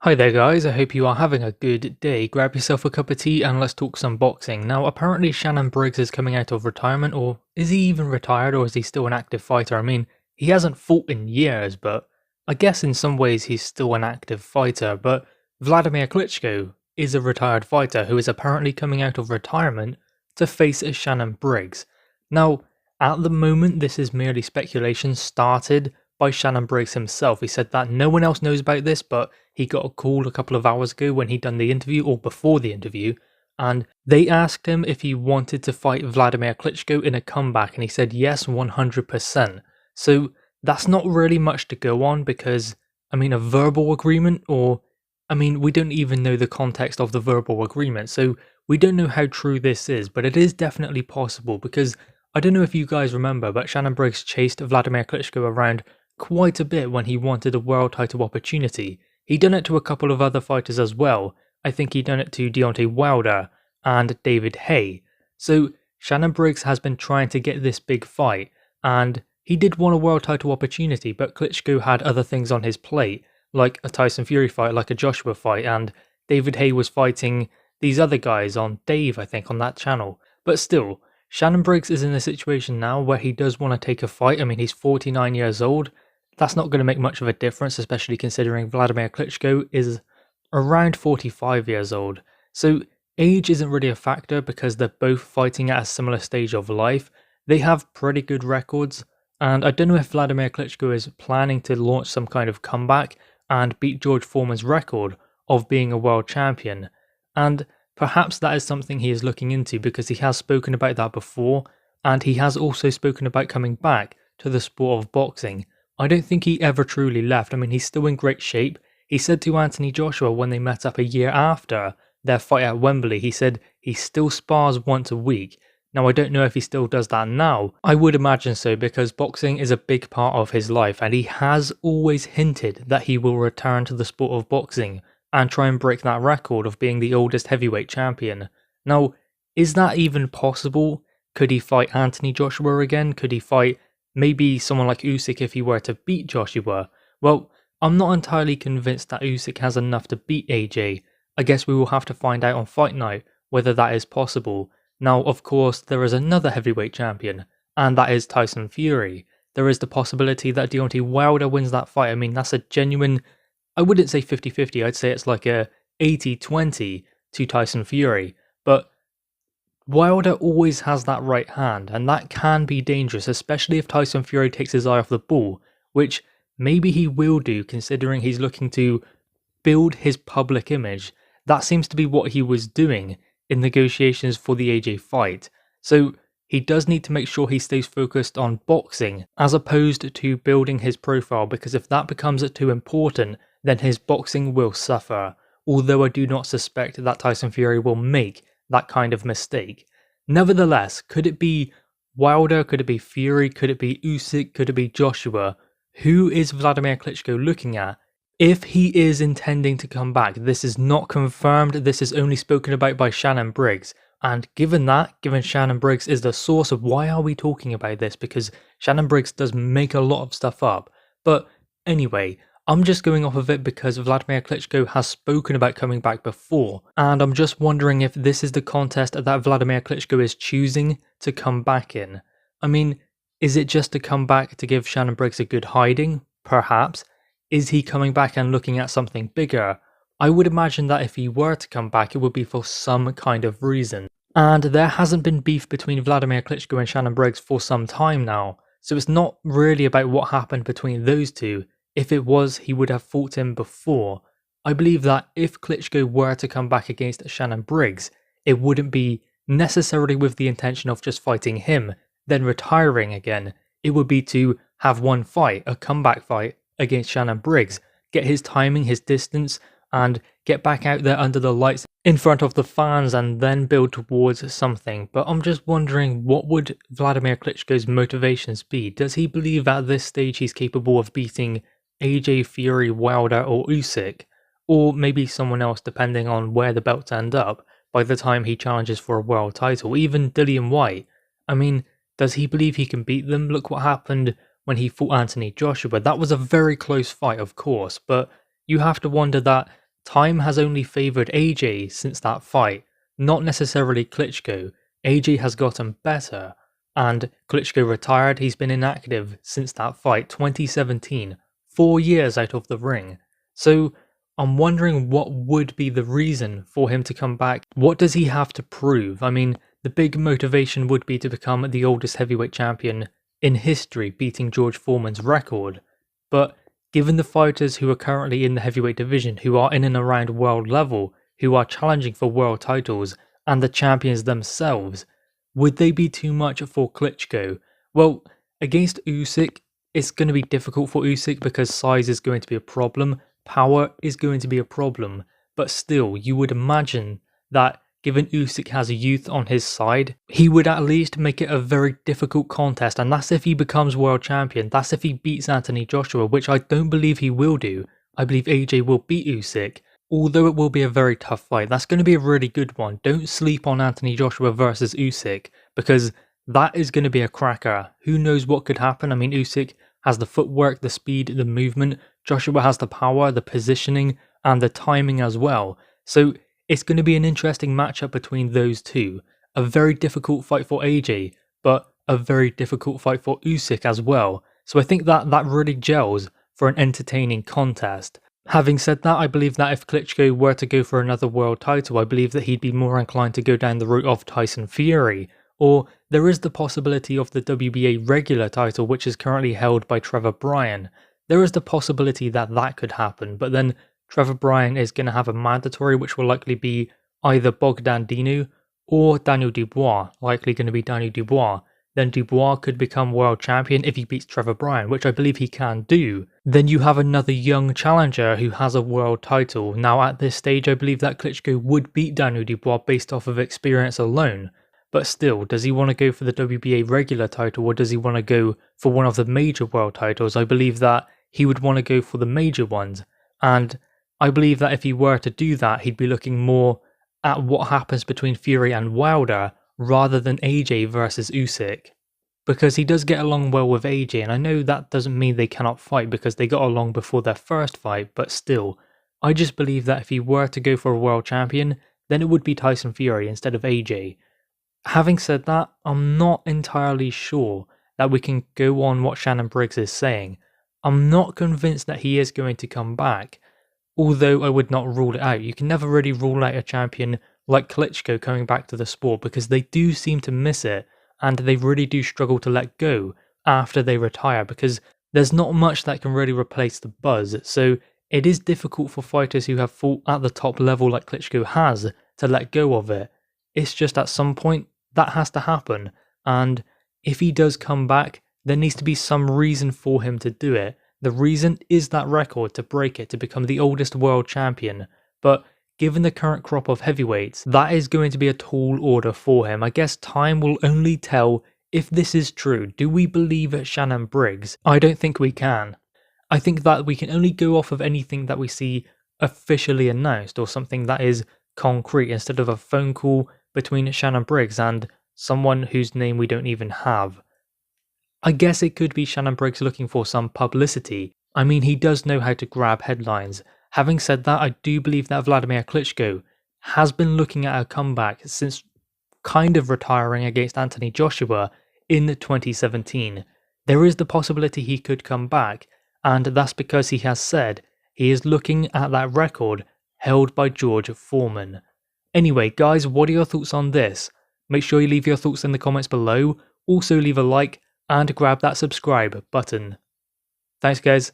Hi there guys, I hope you are having a good day. Grab yourself a cup of tea and let's talk some boxing. Now apparently Shannon Briggs is coming out of retirement, or is he even retired, or is he still an active fighter? I mean, he hasn't fought in years, but I guess in some ways he's still an active fighter. But Wladimir Klitschko is a retired fighter who is apparently coming out of retirement to face Shannon Briggs. Now, at the moment this is merely speculation started by Shannon Briggs himself. He said that no one else knows about this, but he got a call a couple of hours ago when he'd done the interview, or before the interview, and they asked him if he wanted to fight Wladimir Klitschko in a comeback, and he said yes, 100%. So that's not really much to go on because, I mean, a verbal agreement, or, I mean, we don't even know the context of the verbal agreement, so we don't know how true this is, but it is definitely possible because I don't know if you guys remember, but Shannon Briggs chased Wladimir Klitschko around quite a bit when he wanted a world title opportunity. He done it to a couple of other fighters as well. I think he done it to Deontay Wilder and David Haye. So Shannon Briggs has been trying to get this big fight, and he did want a world title opportunity, but Klitschko had other things on his plate, like a Tyson Fury fight, like a Joshua fight, and David Haye was fighting these other guys on Dave, I think, on that channel. But still, Shannon Briggs is in a situation now where he does want to take a fight. I mean, he's 49 years old. That's not going to make much of a difference, especially considering Wladimir Klitschko is around 45 years old. So age isn't really a factor because they're both fighting at a similar stage of life. They have pretty good records, and I don't know if Wladimir Klitschko is planning to launch some kind of comeback and beat George Foreman's record of being a world champion. And perhaps that is something he is looking into because he has spoken about that before, and he has also spoken about coming back to the sport of boxing. I don't think he ever truly left. I mean, he's still in great shape. He said to Anthony Joshua when they met up a year after their fight at Wembley, he said he still spars once a week. Now, I don't know if he still does that now. I would imagine so because boxing is a big part of his life, and he has always hinted that he will return to the sport of boxing and try and break that record of being the oldest heavyweight champion. Now, is that even possible? Could he fight Anthony Joshua again? Could he fight maybe someone like Usyk if he were to beat Joshua? Well, I'm not entirely convinced that Usyk has enough to beat AJ. I guess we will have to find out on fight night whether that is possible. Now, of course, there is another heavyweight champion, and that is Tyson Fury. There is the possibility that Deontay Wilder wins that fight. I mean, that's a genuine, I wouldn't say 50-50, I'd say it's like a 80-20 to Tyson Fury. But Wilder always has that right hand, and that can be dangerous, especially if Tyson Fury takes his eye off the ball, which maybe he will do considering he's looking to build his public image. That seems to be what he was doing in negotiations for the AJ fight. So he does need to make sure he stays focused on boxing as opposed to building his profile, because if that becomes too important, then his boxing will suffer. Although I do not suspect that Tyson Fury will make that kind of mistake. Nevertheless, could it be Wilder? Could it be Fury? Could it be Usyk? Could it be Joshua? Who is Wladimir Klitschko looking at if he is intending to come back? This is not confirmed. This is only spoken about by Shannon Briggs. And given Shannon Briggs is the source of why are we talking about this, because Shannon Briggs does make a lot of stuff up. But anyway, I'm just going off of it because Wladimir Klitschko has spoken about coming back before, and I'm just wondering if this is the contest that Wladimir Klitschko is choosing to come back in. I mean, is it just to come back to give Shannon Briggs a good hiding? Perhaps. Is he coming back and looking at something bigger? I would imagine that if he were to come back, it would be for some kind of reason. And there hasn't been beef between Wladimir Klitschko and Shannon Briggs for some time now, so it's not really about what happened between those two. If it was, he would have fought him before. I believe that if Klitschko were to come back against Shannon Briggs, it wouldn't be necessarily with the intention of just fighting him, then retiring again. It would be to have one fight, a comeback fight against Shannon Briggs, get his timing, his distance, and get back out there under the lights in front of the fans and then build towards something. But I'm just wondering, what would Wladimir Klitschko's motivations be? Does he believe at this stage he's capable of beating AJ, Fury, Wilder or Usyk, or maybe someone else depending on where the belts end up by the time he challenges for a world title, even Dillian White? I mean, does he believe he can beat them? Look what happened when he fought Anthony Joshua. That was a very close fight, of course, but you have to wonder that time has only favoured AJ since that fight, not necessarily Klitschko. AJ has gotten better, and Klitschko retired. He's been inactive since that fight, 2017, 4 years out of the ring. So I'm wondering what would be the reason for him to come back. What does he have to prove? I mean, the big motivation would be to become the oldest heavyweight champion in history, beating George Foreman's record. But given the fighters who are currently in the heavyweight division, who are in and around world level, who are challenging for world titles, and the champions themselves, would they be too much for Klitschko? Well, against Usyk, it's going to be difficult for Usyk because size is going to be a problem, power is going to be a problem, but still, you would imagine that given Usyk has youth on his side, he would at least make it a very difficult contest, and that's if he becomes world champion, that's if he beats Anthony Joshua, which I don't believe he will do. I believe AJ will beat Usyk, although it will be a very tough fight. That's going to be a really good one. Don't sleep on Anthony Joshua versus Usyk, because that is going to be a cracker. Who knows what could happen? I mean, Usyk has the footwork, the speed, the movement. Joshua has the power, the positioning, and the timing as well. So it's going to be an interesting matchup between those two. A very difficult fight for AJ, but a very difficult fight for Usyk as well. So I think that really gels for an entertaining contest. Having said that, I believe that if Klitschko were to go for another world title, I believe that he'd be more inclined to go down the route of Tyson Fury. Or there is the possibility of the WBA regular title, which is currently held by Trevor Bryan. There is the possibility that that could happen, but then Trevor Bryan is going to have a mandatory, which will likely be either Bogdan Dinu or Daniel Dubois, likely going to be Daniel Dubois. Then Dubois could become world champion if he beats Trevor Bryan, which I believe he can do. Then you have another young challenger who has a world title. Now at this stage, I believe that Klitschko would beat Daniel Dubois based off of experience alone. But still, does he want to go for the WBA regular title, or does he want to go for one of the major world titles? I believe that he would want to go for the major ones. And I believe that if he were to do that, he'd be looking more at what happens between Fury and Wilder rather than AJ versus Usyk. Because he does get along well with AJ, and I know that doesn't mean they cannot fight because they got along before their first fight, but still, I just believe that if he were to go for a world champion, then it would be Tyson Fury instead of AJ. Having said that, I'm not entirely sure that we can go on what Shannon Briggs is saying. I'm not convinced that he is going to come back, although I would not rule it out. You can never really rule out a champion like Klitschko coming back to the sport because they do seem to miss it, and they really do struggle to let go after they retire because there's not much that can really replace the buzz. So it is difficult for fighters who have fought at the top level like Klitschko has to let go of it. It's just at some point that has to happen, and if he does come back, there needs to be some reason for him to do it. The reason is that record, to break it, to become the oldest world champion. But given the current crop of heavyweights, that is going to be a tall order for him. I guess time will only tell if this is true. Do we believe Shannon Briggs? I don't think we can. I think that we can only go off of anything that we see officially announced, or something that is concrete, instead of a phone call between Shannon Briggs and someone whose name we don't even have. I guess it could be Shannon Briggs looking for some publicity. I mean, he does know how to grab headlines. Having said that, I do believe that Wladimir Klitschko has been looking at a comeback since kind of retiring against Anthony Joshua in 2017. There is the possibility he could come back, and that's because he has said he is looking at that record held by George Foreman. Anyway, guys, what are your thoughts on this? Make sure you leave your thoughts in the comments below. Also leave a like and grab that subscribe button. Thanks, guys.